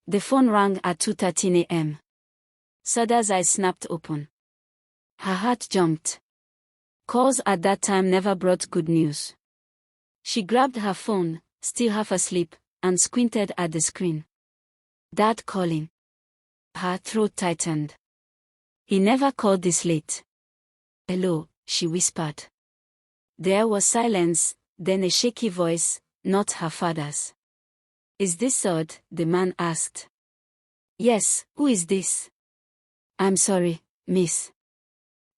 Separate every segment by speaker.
Speaker 1: The phone rang at 2:13 a.m. Sade's eyes snapped open. Her heart jumped. Calls at that time never brought good news. She grabbed her phone, still half asleep, and squinted at the screen. Dad calling. Her throat tightened. He never called this late. Hello, she whispered. There was silence, then a shaky voice, not her father's. Is this Sade? The man asked. Yes, who is this? I'm sorry, miss.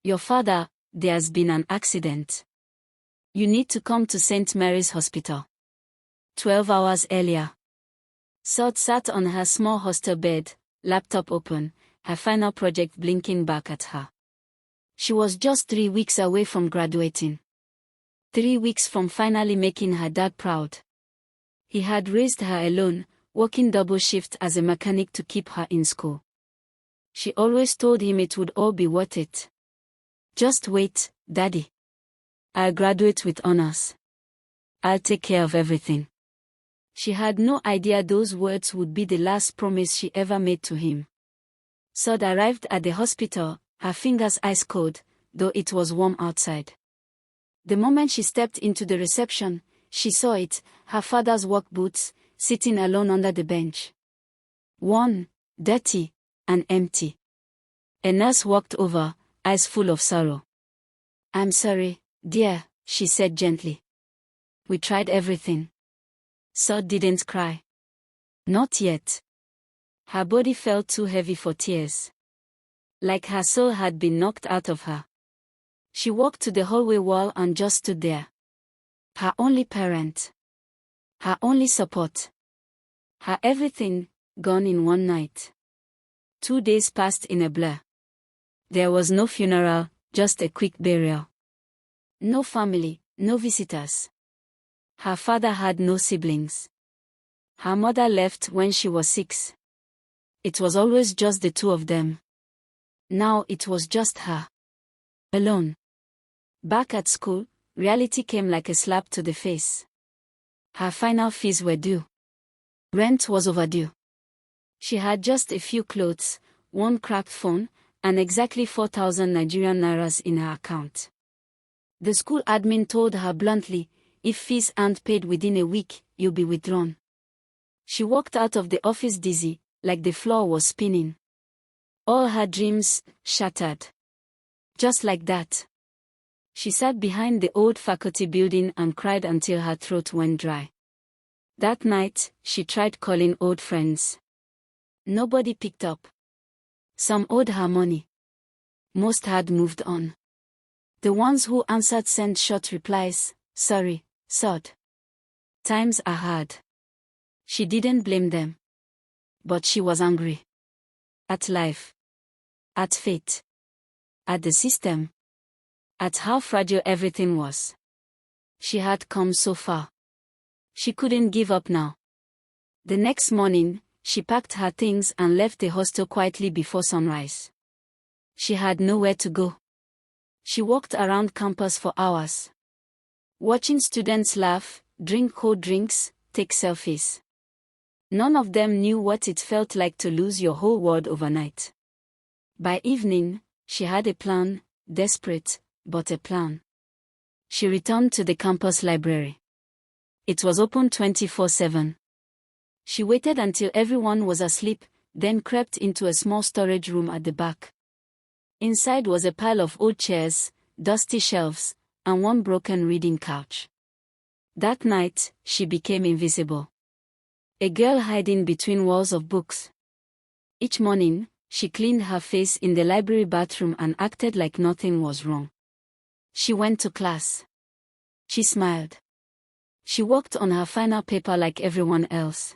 Speaker 1: Your father, there's been an accident. You need to come to St. Mary's Hospital. 12 hours earlier. Sade sat on her small hostel bed, laptop open, her final project blinking back at her. She was just 3 weeks away from graduating. 3 weeks from finally making her dad proud. He had raised her alone, working double shift as a mechanic to keep her in school. She always told him it would all be worth it. Just wait, Daddy. I'll graduate with honors. I'll take care of everything. She had no idea those words would be the last promise she ever made to him. Sade arrived at the hospital, her fingers ice cold, though it was warm outside. The moment she stepped into the reception, she saw it, her father's work boots, sitting alone under the bench. Worn, dirty, and empty. A nurse walked over, eyes full of sorrow. I'm sorry, dear, she said gently. We tried everything. Sade didn't cry. Not yet. Her body felt too heavy for tears. Like her soul had been knocked out of her. She walked to the hallway wall and just stood there. Her only parent. Her only support. Her everything, gone in one night. 2 days passed in a blur. There was no funeral, just a quick burial. No family, no visitors. Her father had no siblings. Her mother left when she was 6. It was always just the two of them. Now it was just her. Alone. Back at school, reality came like a slap to the face. Her final fees were due. Rent was overdue. She had just a few clothes, one cracked phone, and exactly 4,000 Nigerian nairas in her account. The school admin told her bluntly, if fees aren't paid within a week, you'll be withdrawn. She walked out of the office dizzy, like the floor was spinning. All her dreams shattered. Just like that. She sat behind the old faculty building and cried until her throat went dry. That night, she tried calling old friends. Nobody picked up. Some owed her money. Most had moved on. The ones who answered sent short replies, sorry, Sade. Times are hard. She didn't blame them. But she was angry. At life. At fate. At the system. At how fragile everything was. She had come so far. She couldn't give up now. The next morning, she packed her things and left the hostel quietly before sunrise. She had nowhere to go. She walked around campus for hours. Watching students laugh, drink cold drinks, take selfies. None of them knew what it felt like to lose your whole world overnight. By evening, she had a plan, desperate, but a plan. She returned to the campus library. It was open 24/7. She waited until everyone was asleep, then crept into a small storage room at the back. Inside was a pile of old chairs, dusty shelves, and one broken reading couch. That night, she became invisible. A girl hiding between walls of books. Each morning, she cleaned her face in the library bathroom and acted like nothing was wrong. She went to class. She smiled. She worked on her final paper like everyone else.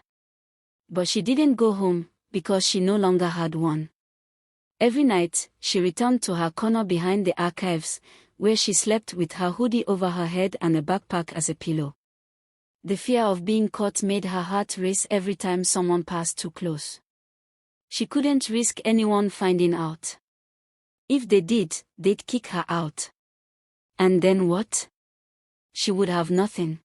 Speaker 1: But she didn't go home, because she no longer had one. Every night, she returned to her corner behind the archives, where she slept with her hoodie over her head and a backpack as a pillow. The fear of being caught made her heart race every time someone passed too close. She couldn't risk anyone finding out. If they did, they'd kick her out. And then what? She would have nothing.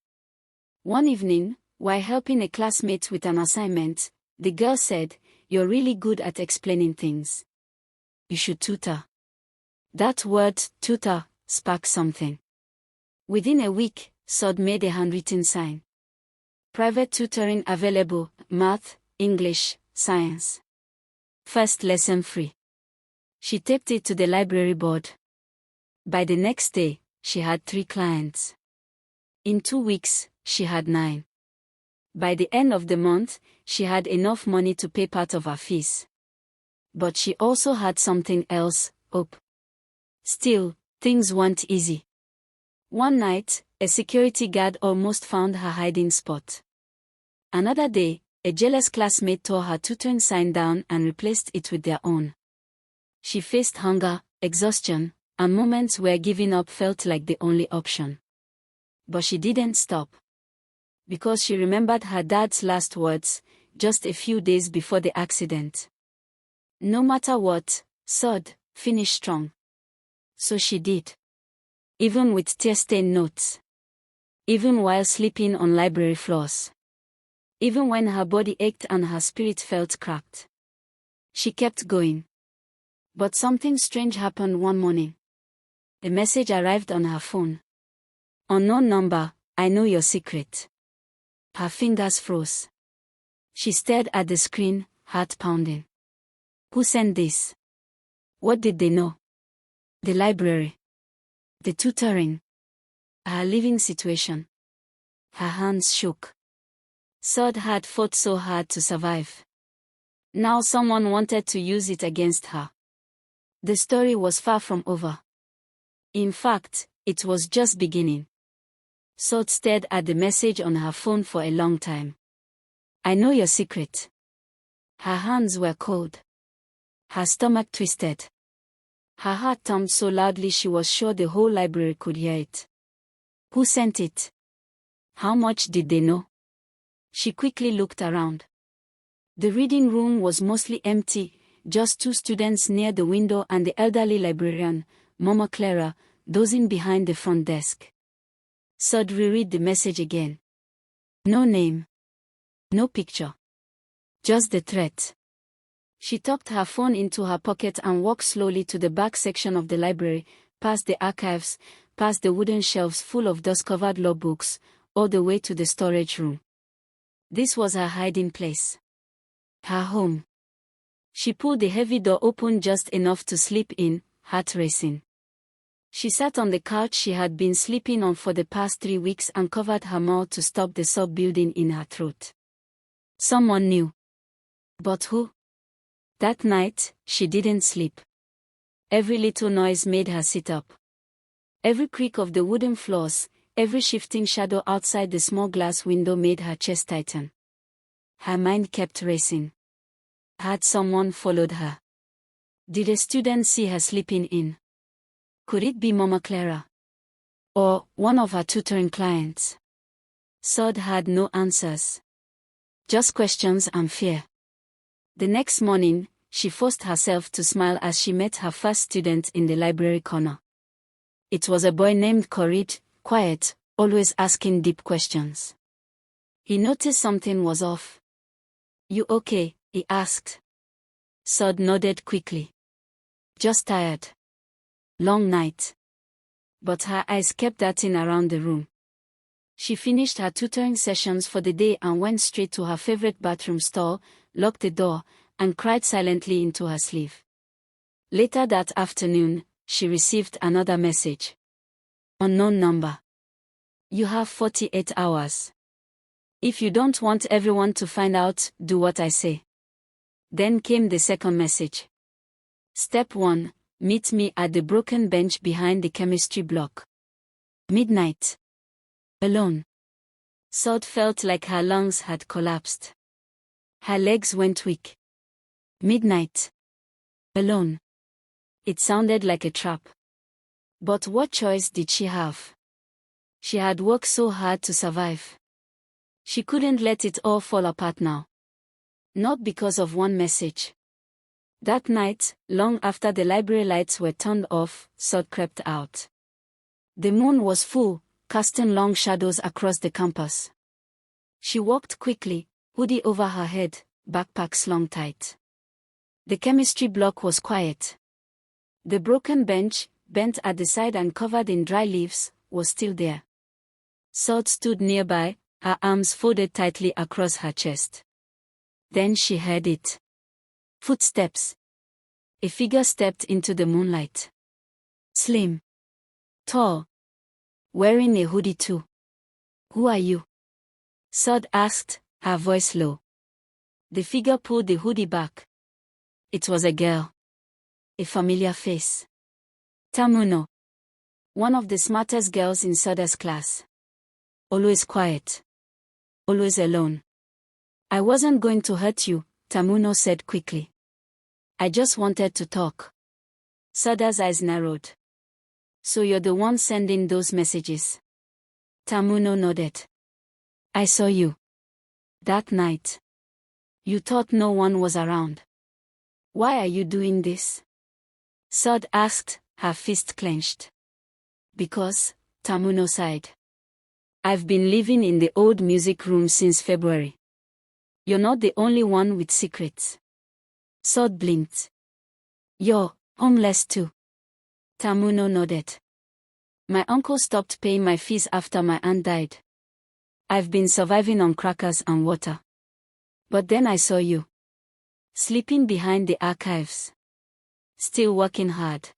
Speaker 1: One evening, while helping a classmate with an assignment, The girl said, "You're really good at explaining things. You should tutor." That word, tutor, sparked something. Within a week, Sade made a handwritten sign. Private tutoring available, math, English, science. First lesson free. She taped it to the library board. By the next day, she had 3 clients. In 2 weeks, she had 9. By the end of the month, she had enough money to pay part of her fees. But she also had something else, hope. Still, things weren't easy. One night, a security guard almost found her hiding spot. Another day, a jealous classmate tore her tutoring sign down and replaced it with their own. She faced hunger, exhaustion, and moments where giving up felt like the only option. But she didn't stop. Because she remembered her dad's last words, just a few days before the accident. No matter what, Sade, finish strong. So she did. Even with tear-stained notes. Even while sleeping on library floors. Even when her body ached and her spirit felt cracked. She kept going. But something strange happened one morning. A message arrived on her phone. "Unknown number, I know your secret." Her fingers froze. She stared at the screen, heart pounding. Who sent this? What did they know? The library. The tutoring. Her living situation. Her hands shook. Sade had fought so hard to survive. Now someone wanted to use it against her. The story was far from over. In fact, it was just beginning. Sade stared at the message on her phone for a long time. "I know your secret." Her hands were cold. Her stomach twisted. Her heart thumped so loudly she was sure the whole library could hear it. Who sent it? How much did they know? She quickly looked around. The reading room was mostly empty, just 2 students near the window and the elderly librarian, Mama Clara, dozing behind the front desk. Sade reread the message again. No name. No picture. Just the threat. She tucked her phone into her pocket and walked slowly to the back section of the library, past the archives, past the wooden shelves full of dust-covered law books, all the way to the storage room. This was her hiding place. Her home. She pulled the heavy door open just enough to slip in, heart racing. She sat on the couch she had been sleeping on for the past 3 weeks and covered her mouth to stop the sob building in her throat. Someone knew. But who? That night, she didn't sleep. Every little noise made her sit up. Every creak of the wooden floors, every shifting shadow outside the small glass window made her chest tighten. Her mind kept racing. Had someone followed her? Did a student see her sleeping in? Could it be Mama Clara? Or one of her tutoring clients? Sade had no answers. Just questions and fear. The next morning, she forced herself to smile as she met her first student in the library corner. It was a boy named Corid, quiet, always asking deep questions. He noticed something was off. "You okay?" he asked. Sade nodded quickly. "Just tired. Long night." But her eyes kept darting around the room. She finished her tutoring sessions for the day and went straight to her favorite bathroom stall, locked the door, and cried silently into her sleeve. Later that afternoon, she received another message. Unknown number. You have 48 hours. If you don't want everyone to find out, do what I say. Then came the second message. Step 1, meet me at the broken bench behind the chemistry block. Midnight. Alone. Sade felt like her lungs had collapsed. Her legs went weak. Midnight. Alone. It sounded like a trap. But what choice did she have? She had worked so hard to survive. She couldn't let it all fall apart now. Not because of one message. That night, long after the library lights were turned off, Sade crept out. The moon was full, casting long shadows across the campus. She walked quickly, hoodie over her head, backpack slung tight. The chemistry block was quiet. The broken bench, bent at the side and covered in dry leaves, was still there. Sade stood nearby, her arms folded tightly across her chest. Then she heard it. Footsteps. A figure stepped into the moonlight. Slim. Tall. Wearing a hoodie too. "Who are you?" Sade asked, her voice low. The figure pulled the hoodie back. It was a girl. A familiar face. Tamuno. One of the smartest girls in Sade's class. Always quiet. Always alone. "I wasn't going to hurt you," Tamuno said quickly. "I just wanted to talk." Sade's eyes narrowed. "So you're the one sending those messages?" Tamuno nodded. "I saw you. That night. You thought no one was around. Why are you doing this?" Sade asked, her fist clenched. "Because," Tamuno sighed. "I've been living in the old music room since February. You're not the only one with secrets." Sade blinked. "You're homeless too." Tamuno nodded. "My uncle stopped paying my fees after my aunt died. I've been surviving on crackers and water. But then I saw you. Sleeping behind the archives. Still working hard.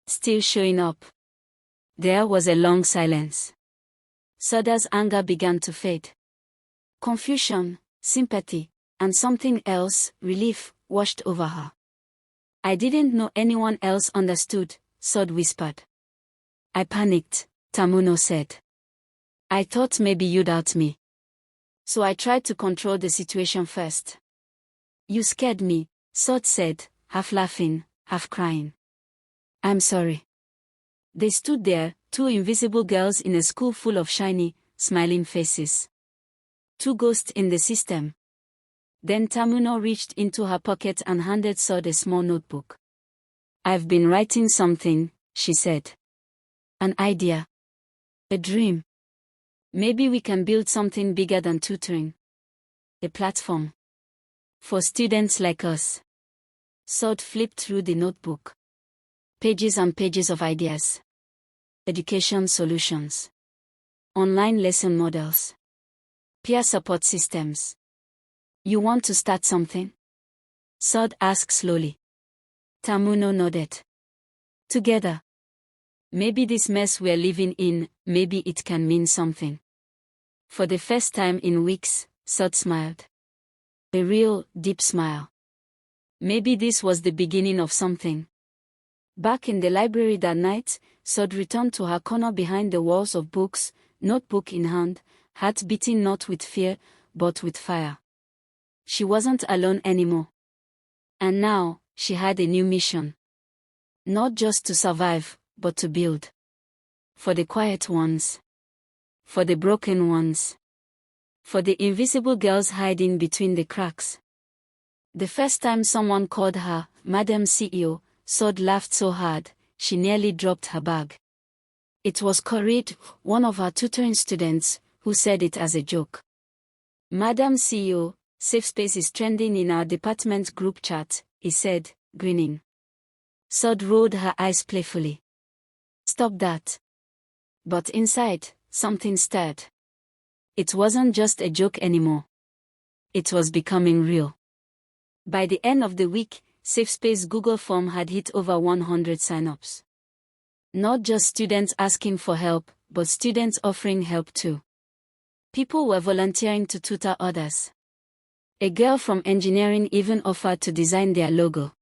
Speaker 1: Still showing up." There was a long silence. Sade's anger began to fade. Confusion, sympathy, and something else, relief, washed over her. "I didn't know anyone else understood," Sade whispered. "I panicked," Tamuno said. "I thought maybe you'd doubt me. So I tried to control the situation first." "You scared me," Sade said, half laughing, half crying. "I'm sorry." They stood there, two invisible girls in a school full of shiny, smiling faces. Two ghosts in the system. Then Tamuno reached into her pocket and handed Sade a small notebook. "I've been writing something," she said. "An idea. A dream. Maybe we can build something bigger than tutoring. A platform. For students like us." Sade flipped through the notebook. Pages and pages of ideas. Education solutions. Online lesson models. Peer support systems. "You want to start something?" Sade asked slowly. Tamuno nodded. "Together. Maybe this mess we're living in, maybe it can mean something." For the first time in weeks, Sade smiled. A real, deep smile. Maybe this was the beginning of something. Back in the library that night, Sade returned to her corner behind the walls of books, notebook in hand, heart beating not with fear, but with fire. She wasn't alone anymore. And now, she had a new mission. Not just to survive, but to build. For the quiet ones. For the broken ones. For the invisible girls hiding between the cracks. The first time someone called her, Madam CEO, Sade laughed so hard, she nearly dropped her bag. It was Corid, one of her tutoring students, who said it as a joke. "Madam CEO, safe space is trending in our department group chat," he said, grinning. Sade rolled her eyes playfully. "Stop that." But inside, something stirred. It wasn't just a joke anymore. It was becoming real. By the end of the week, SafeSpace Google Form had hit over 100 signups. Not just students asking for help, but students offering help too. People were volunteering to tutor others. A girl from engineering even offered to design their logo.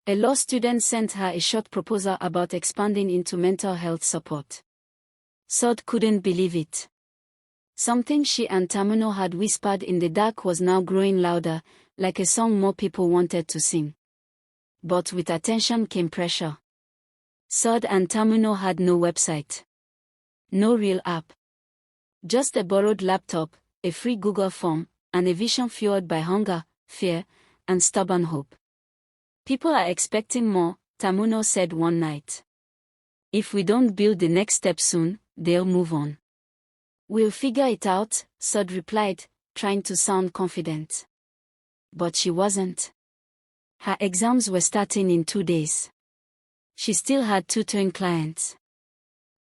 Speaker 1: A law student sent her a short proposal about expanding into mental health support. Sade couldn't believe it. Something she and Tamuno had whispered in the dark was now growing louder, like a song more people wanted to sing. But with attention came pressure. Sade and Tamuno had no website. No real app. Just a borrowed laptop, a free Google form, and a vision fueled by hunger, fear, and stubborn hope. "People are expecting more," Tamuno said one night. "If we don't build the next step soon, they'll move on." "We'll figure it out," Sade replied, trying to sound confident. But she wasn't. Her exams were starting in 2 days. She still had tutoring clients.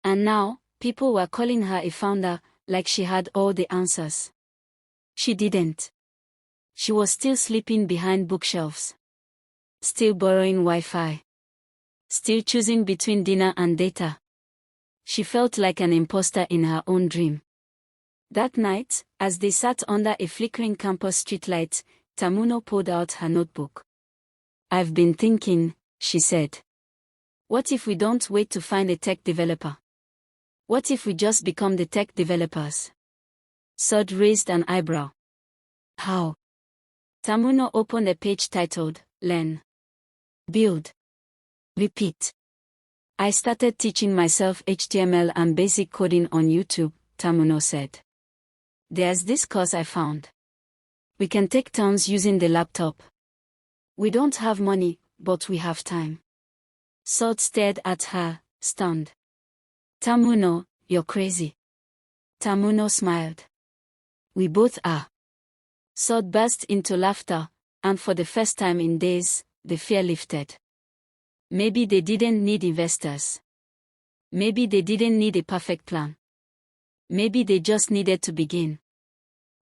Speaker 1: And now, people were calling her a founder, like she had all the answers. She didn't. She was still sleeping behind bookshelves. Still borrowing Wi-Fi. Still choosing between dinner and data. She felt like an imposter in her own dream. That night, as they sat under a flickering campus streetlight, Tamuno pulled out her notebook. "I've been thinking," she said. "What if we don't wait to find a tech developer? What if we just become the tech developers?" Sade raised an eyebrow. "How?" Tamuno opened a page titled, "Learn. Build. Repeat." "I started teaching myself HTML and basic coding on YouTube," Tamuno said. "There's this course I found. We can take turns using the laptop. We don't have money, but we have time." Sade stared at her, stunned. "Tamuno, you're crazy." Tamuno smiled. "We both are." Sade burst into laughter, and for the first time in days, the fear lifted. Maybe they didn't need investors. Maybe they didn't need a perfect plan. Maybe they just needed to begin.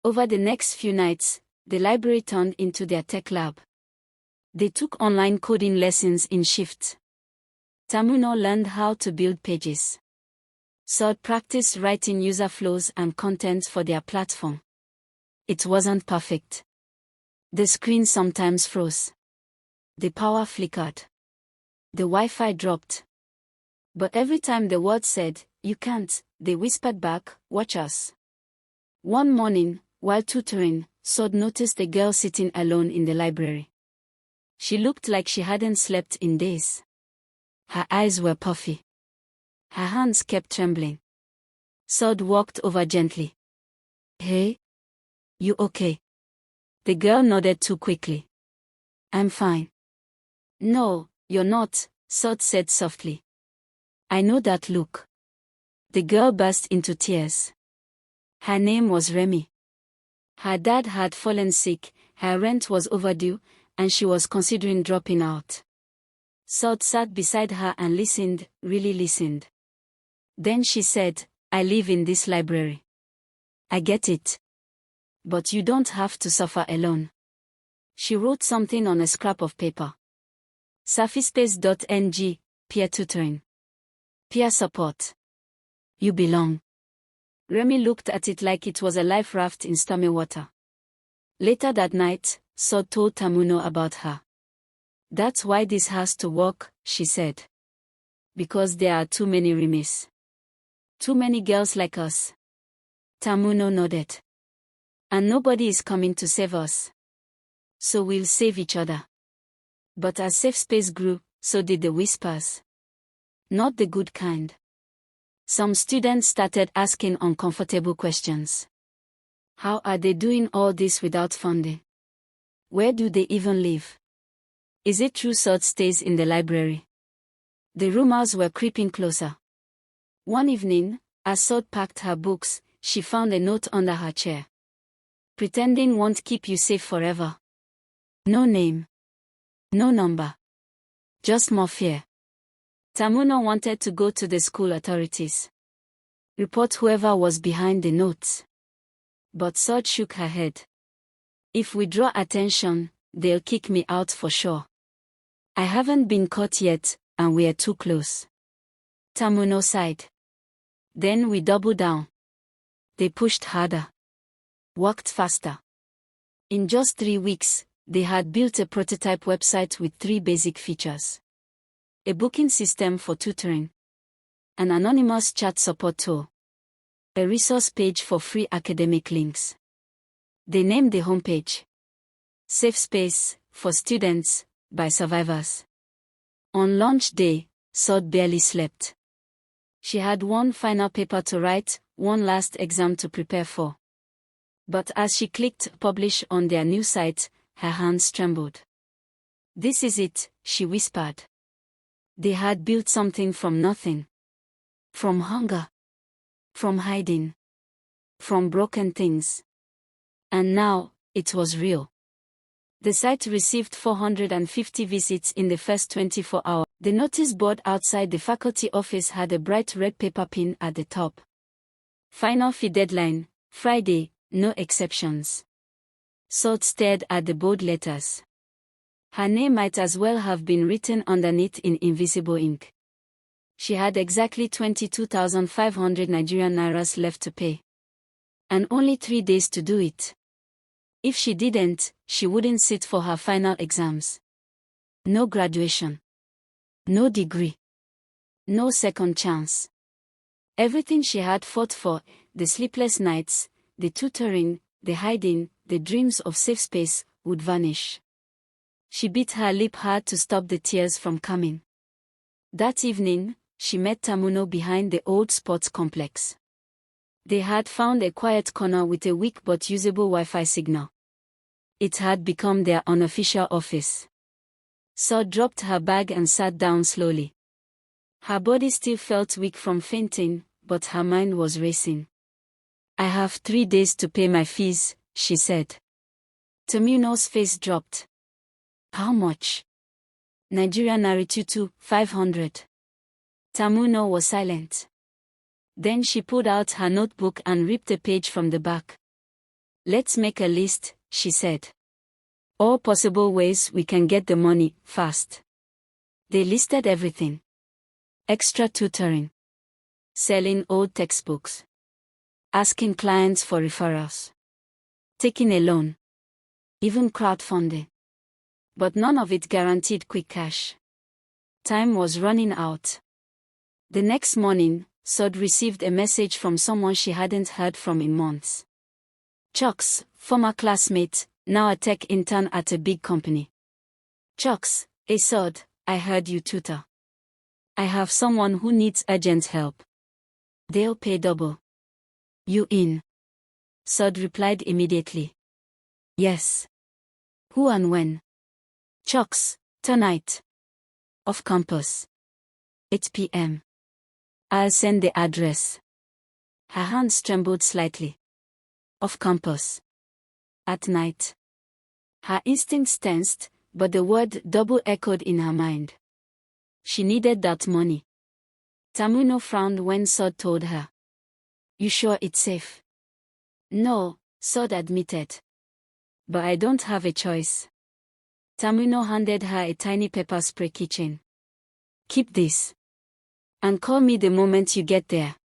Speaker 1: Over the next few nights, the library turned into their tech lab. They took online coding lessons in shifts. Tamuno learned how to build pages. Sade practiced writing user flows and content for their platform. It wasn't perfect. The screen sometimes froze. The power flickered. The Wi-Fi dropped. But every time the word said, "You can't," they whispered back, "Watch us." One morning, while tutoring, Sade noticed a girl sitting alone in the library. She looked like she hadn't slept in days. Her eyes were puffy. Her hands kept trembling. Sade walked over gently. "Hey? You okay?" The girl nodded too quickly. "I'm fine." "No, you're not," Sade said softly. "I know that look." The girl burst into tears. Her name was Remy. Her dad had fallen sick, her rent was overdue, and she was considering dropping out. Sade sat beside her and listened, really listened. Then she said, "I live in this library. I get it. But you don't have to suffer alone." She wrote something on a scrap of paper. Surface.ng, peer tutoring. Peer support. You belong. Remy looked at it like it was a life raft in stormy water. Later that night, Sade told Tamuno about her. "That's why this has to work," she said. "Because there are too many Remys. Too many girls like us." Tamuno nodded. "And nobody is coming to save us. So we'll save each other." But as safe space grew, so did the whispers. Not the good kind. Some students started asking uncomfortable questions. How are they doing all this without funding? Where do they even live? Is it true Sade stays in the library? The rumors were creeping closer. One evening, as Sade packed her books, she found a note under her chair. "Pretending won't keep you safe forever. No name. No number. Just more fear." Tamuno wanted to go to the school authorities. Report whoever was behind the notes. But Sade shook her head. "If we draw attention, they'll kick me out for sure. I haven't been caught yet, and we're too close." Tamuno sighed. "Then we double down." They pushed harder. Worked faster. In just 3 weeks, they had built a prototype website with 3 basic features. A booking system for tutoring. An anonymous chat support tool. A resource page for free academic links. They named the homepage "Safe Space for Students by Survivors." On launch day, Sade barely slept. She had one final paper to write, one last exam to prepare for. But as she clicked publish on their new site, her hands trembled. "This is it," she whispered. They had built something from nothing. From hunger. From hiding. From broken things. And now, it was real. The site received 450 visits in the first 24 hours. The notice board outside the faculty office had a bright red paper pin at the top. Final fee deadline, Friday, no exceptions. Sade stared at the bold letters. Her name might as well have been written underneath in invisible ink. She had exactly 22,500 Nigerian nairas left to pay. And only 3 days to do it. If she didn't, she wouldn't sit for her final exams. No graduation. No degree. No second chance. Everything she had fought for, the sleepless nights, the tutoring, the hiding, the dreams of safe space, would vanish. She bit her lip hard to stop the tears from coming. That evening, she met Tamuno behind the old sports complex. They had found a quiet corner with a weak but usable Wi-Fi signal. It had become their unofficial office. Sade dropped her bag and sat down slowly. Her body still felt weak from fainting, but her mind was racing. I have 3 days to pay my fees, she said. Tamuno's face dropped. How much? Nigerian naira 500. Tamuno was silent. Then she pulled out her notebook and ripped a page from the back. Let's make a list, she said. All possible ways we can get the money, fast. They listed everything. Extra tutoring. Selling old textbooks. Asking clients for referrals. Taking a loan. Even crowdfunding. But none of it guaranteed quick cash. Time was running out. The next morning, Sade received a message from someone she hadn't heard from in months. Chuck's, former classmate, now a tech intern at a big company. Chuck's, hey Sade, I heard you tutor. I have someone who needs urgent help. They'll pay double. You in? Sade replied immediately. Yes. Who and when? Chuck's, tonight. Off campus. 8 p.m. I'll send the address. Her hands trembled slightly. Off campus. At night. Her instincts tensed, but the word double echoed in her mind. She needed that money. Tamuno frowned when Sade told her. You sure it's safe? No, Sade admitted. But I don't have a choice. Tamuno handed her a tiny pepper spray keychain. Keep this. And call me the moment you get there.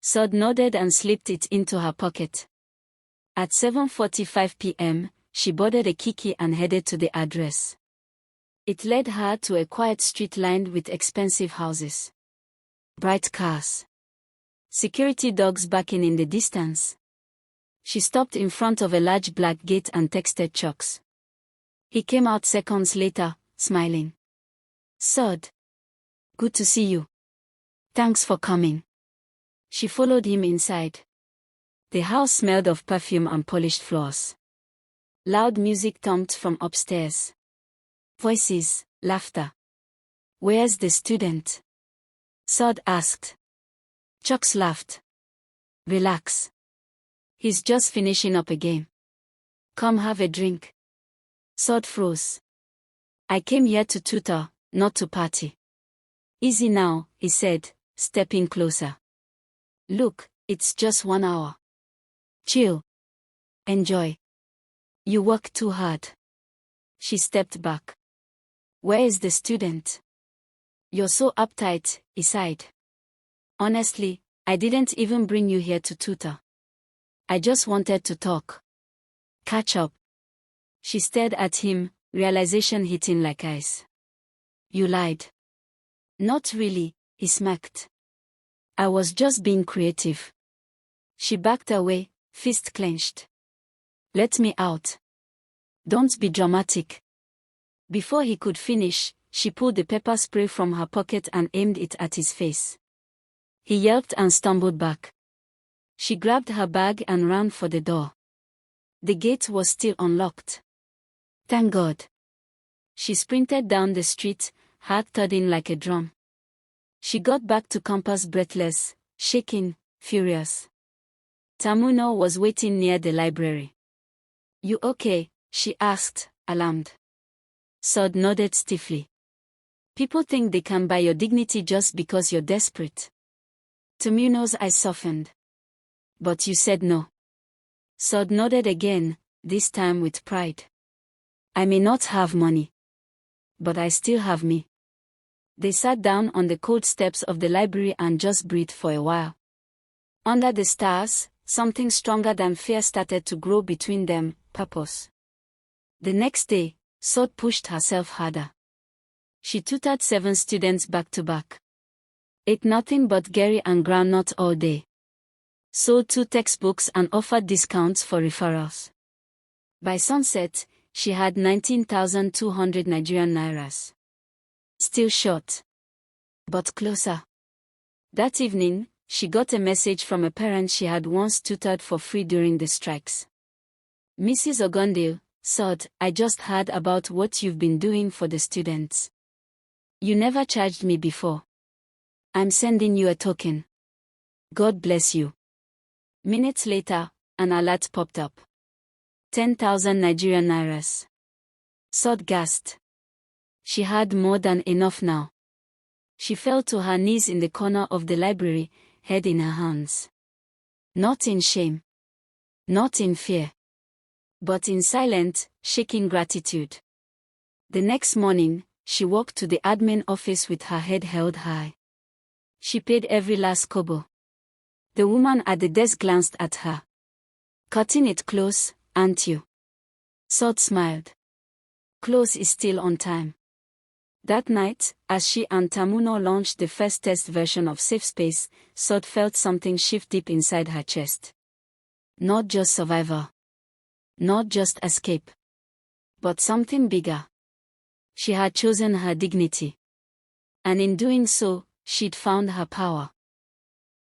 Speaker 1: Sade nodded and slipped it into her pocket. At 7:45 p.m., she boarded a kiki and headed to the address. It led her to a quiet street lined with expensive houses. Bright cars. Security dogs barking in the distance. She stopped in front of a large black gate and texted Chucks. He came out seconds later, smiling. Sade. Good to see you. Thanks for coming. She followed him inside. The house smelled of perfume and polished floors. Loud music thumped from upstairs. Voices, laughter. Where's the student? Sade asked. Chucks laughed. Relax. He's just finishing up a game. Come have a drink. Sade froze. I came here to tutor, not to party. Easy now, he said, stepping closer. Look, it's just 1 hour. Chill. Enjoy. You work too hard. She stepped back. Where is the student? You're so uptight, he sighed. Honestly, I didn't even bring you here to tutor. I just wanted to talk. Catch up. She stared at him, realization hitting like ice. You lied. Not really, he smacked. I was just being creative. She backed away, fist clenched. Let me out. Don't be dramatic. Before he could finish, she pulled the pepper spray from her pocket and aimed it at his face. He yelped and stumbled back. She grabbed her bag and ran for the door. The gate was still unlocked. Thank God. She sprinted down the street, heart thudding like a drum. She got back to campus breathless, shaking, furious. Tamuno was waiting near the library. You okay? She asked, alarmed. Sade nodded stiffly. People think they can buy your dignity just because you're desperate. Tamuno's eyes softened. But you said no. Sade nodded again, this time with pride. I may not have money. But I still have me. They sat down on the cold steps of the library and just breathed for a while. Under the stars, something stronger than fear started to grow between them, purpose. The next day, Sade pushed herself harder. She tutored 7 students back to back. Ate nothing but Gary and groundnut all day. Sold 2 textbooks and offered discounts for referrals. By sunset, she had 19,200 Nigerian nairas. Still short. But closer. That evening, she got a message from a parent she had once tutored for free during the strikes. Mrs. Ogundale, Sade, I just heard about what you've been doing for the students. You never charged me before. I'm sending you a token. God bless you. Minutes later, an alert popped up. 10,000 Nigerian nairas. Sade gasped. She had more than enough now. She fell to her knees in the corner of the library, head in her hands. Not in shame. Not in fear. But in silent, shaking gratitude. The next morning, she walked to the admin office with her head held high. She paid every last kobo. The woman at the desk glanced at her. Cutting it close, aren't you? Sade smiled. Close is still on time. That night, as she and Tamuno launched the first test version of Safe Space, Sade felt something shift deep inside her chest. Not just survival. Not just escape. But something bigger. She had chosen her dignity. And in doing so, she'd found her power.